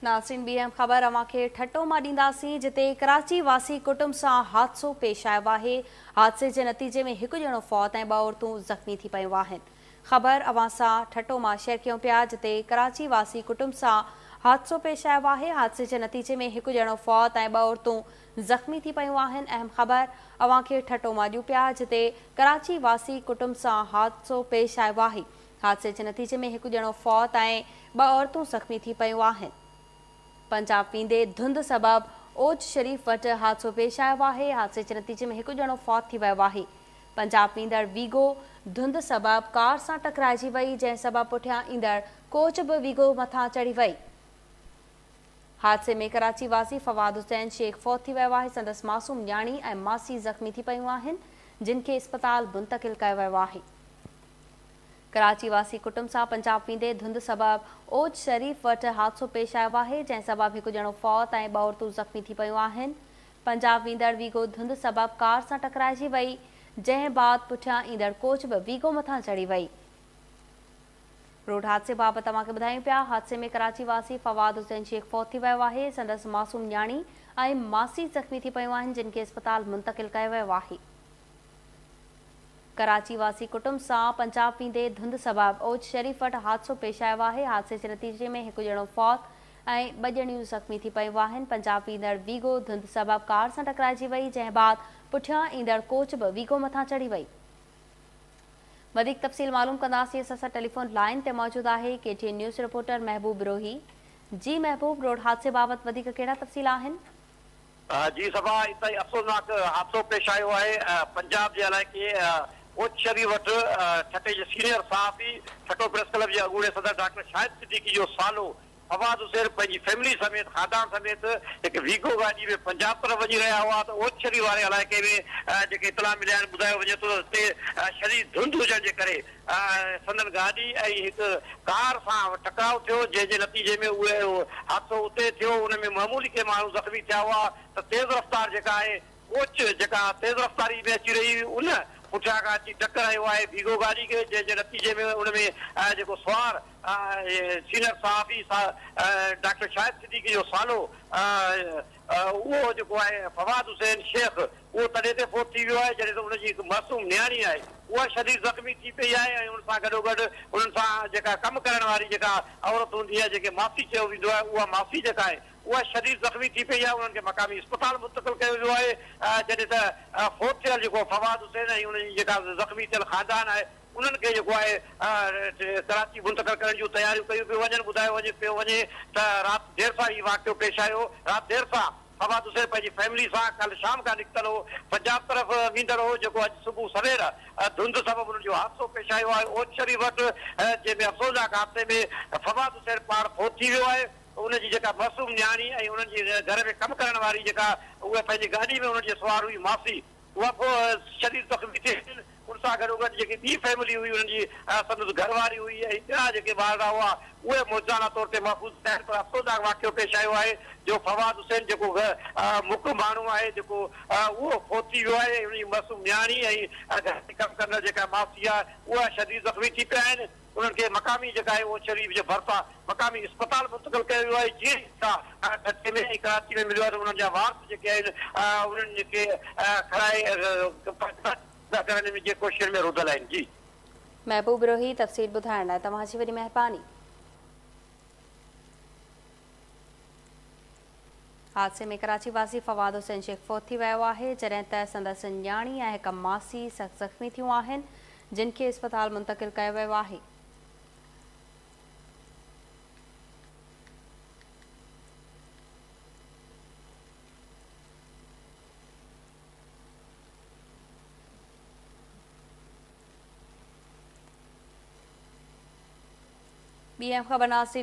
नाज़रीन ॿी अहम ख़बर अव्हांखे ठटो मां ॾींदासीं जिते कराची वासी कुटुंब सां हादसो पेश आयो आहे। हादसे जे नतीजे में हिकु ॼणो फौत ऐं ॿ औरतूं ज़ख़्मी थी पयूं आहिनि। ख़बर अव्हां सां ठटो मां शेयर कयूं पिया जिते कराची वासी कुटुंब सां हादसो पेश आयो आहे। हादसे जे नतीजे में हिकु ॼणो फौत ऐं ॿ औरतूं ज़ख़्मी थी पयूं आहिनि। अहम ख़बर अव्हांखे ठटो मां ॾियूं पिया जिते कराची वासी कुटुंब सां हादसो पेश आयो आहे। हादसे जे नतीजे में हिकु ॼणो फौत ऐं ॿ औरतूं ज़ख़्मी थी पयूं आहिनि। पंजाब वेंदे धुंध सबबि ओज शरीफ वटि हादसो पेश आयो आहे। हादसे जे नतीजे में हिकु ॼणो फौत थी वियो आहे। पंजाब वेंदड़ वीगो धुंध सबबि कार सां टकराइजी वई, जंहिं सबबि पुठियां ईंदड़ कोच बि वीगो मथां चढ़ी वई। हादसे में कराची वासी फवाद हुसैन शेख फौत थी वियो आहे। संदसि मासूम न्याणी ऐं मासी ज़ख़्मी थी पयूं आहिनि, जिन खे इस्पताल मुंतक़िल कयो वियो आहे। कराची वासी कुटुंब सां पंजाब वेंदे धुंध सबबि ओज शरीफ वटि हादसो पेश आयो आहे, जंहिं सबबि हिकु ॼणो फौत ऐं ॿ औरतूं ज़ख़्मी थी पयूं आहिनि। पंजाब वेंदड़ वीगो धुंध सबबि कार सां टकराइजी वई, जंहिं बाद पुठियां ईंदड़ कोच बि वीगो मथां चढ़ी वई। रोड हादसे बाबति तव्हांखे ॿुधायूं पिया। हादसे में कराची वासी फवाद हुसैन शेख फौत थी वियो आहे। संदसि मासूम न्याणी ऐं मासी ज़ख़्मी थी पयूं आहिनि, जिन खे इस्पताल मुंतक़िल कयो वियो आहे। कराची वासी कुटुंब सां पंजाब वेंदे धुंध सबबि ओज शरीफ वटि हादसो पेश आयो आहे। हादसे जे नतीजे में हिकु ॼणो फौत ऐं ॿ ॼणियूं ज़ख़्मी थी पयूं आहिनि। पंजाब वेंदड़ वीगो धुंध सबबि कार सां टकराइजी वई, जंहिं बाद पुठियां ईंदड़ कोच बि वीगो मथां चढ़ी वई। वधीक तफ़सील मालूम कंदासीं। असां सां टेलीफोन लाइन ते मौजूदु आहे KTN न्यूज़ रिपोर्टर महबूब रोही। जी महबूब, रोड हादसे बाबति वधीक कहिड़ा तफ़सील आहिनि? जी सभा इताई अफ़सोसनाक हादसो पेश आयो आहे पंजाब जे इलाइक़े ओज शरीफ वटि। ठटे जे सीनियर सहाफ़ी ठटो प्रेस क्लब जे अॻूणे सदर डॉक्टर शाहिद सिद्दीकी जो सालो फवाद हुसैन पंहिंजी फैमिली समेत खानदान समेत हिकु वीगो गाॾी में पंजाब तरफ़ वञी रहिया हुआ त ओज शरीफ वारे इलाइक़े में जेके इतला मिलिया आहिनि ॿुधायो वञे थो त हिते शरीर धुंध हुजण जे करे संदन गाॾी ऐं हिकु कार सां टकराव थियो, जंहिंजे नतीजे में उहे हादसो उते थियो। उन में मामूली के माण्हू ज़ख़्मी थिया हुआ त तेज़ रफ़्तार जेका आहे कोच जेका तेज़ रफ़्तारी में अची रही उन पुठियां खां अची टकर आयो आहे वीगो गाॾी खे, जंहिंजे नतीजे में उन में जेको सुवार सीनियर सहाफ़ी डॉक्टर शाहिद सिद्दीकी जो सालो उहो जेको आहे फवाद हुसैन शेख उहो तॾहिं ते फौत थी वियो आहे, जॾहिं त उनजी हिकु मासूम न्याणी आहे उहा शदीद ज़ख़्मी थी पई आहे। ऐं उन सां गॾोगॾु उन्हनि सां जेका कमु करण वारी जेका औरत हूंदी आहे, जेके मासी चयो वेंदो आहे, उहा मासी जेका आहे उहा शदीद ज़ख़्मी थी पई आहे। उन्हनि खे मक़ामी इस्पताल मुंतक़िल कयो वियो आहे। जॾहिं त फौत थियल जेको फवाद हुसैन ऐं उनजी जेका ज़ख़्मी थियल खानदान आहे उन्हनि खे जेको आहे कराची मुंतक़िल करण जूं तयारियूं कयूं पियूं वञनि। ॿुधायो पियो वञे त राति देरि सां ही वाक़ियो पेश आयो। राति देरि सां फवाद हुसैन पंहिंजी फैमिली सां कल शाम खां निकितल हो, पंजाब तरफ़ वेंदड़ हो, जेको अॼु सुबुह सवेर धुंध सबबि उन्हनि जो हादसो पेश आयो आहे ओज शरीफ वटि, जंहिंमें अफ़सोसनाक हादसे में फवाद हुसैन पाण फौत थी वियो आहे। उनजी जेका मासूम न्याणी ऐं उन्हनि जे घर में कमु करण वारी जेका उहा पंहिंजी गाॾी में उन्हनि जे सुवार हुई मासी, उहा शदीद ज़ख़्मी थी। उन सां गॾोगॾु जेकी ॿी फैमिली हुई उन्हनि जी संदसि घरवारी हुई ऐं ॿिया जेके ॿार हुआ उहे मौजाना तौर ते महफ़ूज़ थिया आहिनि। पर अफ़सोसनाक वाक़ियो पेश आयो आहे जो फवाद हुसैन जेको मुक माण्हू आहे जेको उहो फौत थी वियो आहे। उनजी मासूम न्याणी ऐं कमु कंदड़ जेका मासी आहे उहा शदीद ज़ख़्मी थी पिया आहिनि। उन्हनि खे मक़ामी जेका आहे उहो शरीफ जे भरिसां मक़ामी इस्पताल मुंतक़िल कयो वियो आहे। जीअं ठटे में ऐं कराची में मिलियो आहे त उन्हनि जा वारस जेके आहिनि उन्हनि खे खणाए करण जी कोशिश में रुधल आहिनि। जी महबूब रोही, तफ़सील ॿुधाइण लाइ तव्हांजी वॾी महिरबानी। हादसे में कराची वासी फवाद हुसैन शेख फौत थी वियो आहे, जॾहिं त संदसि न्याणी ऐं हिकु मासी सख़्त ज़ख़्मी थियूं आहिनि, जिन खे इस्पताल मुंतक़िल कयो वियो आहे। ॿी अहम ख़बर नाज़रीन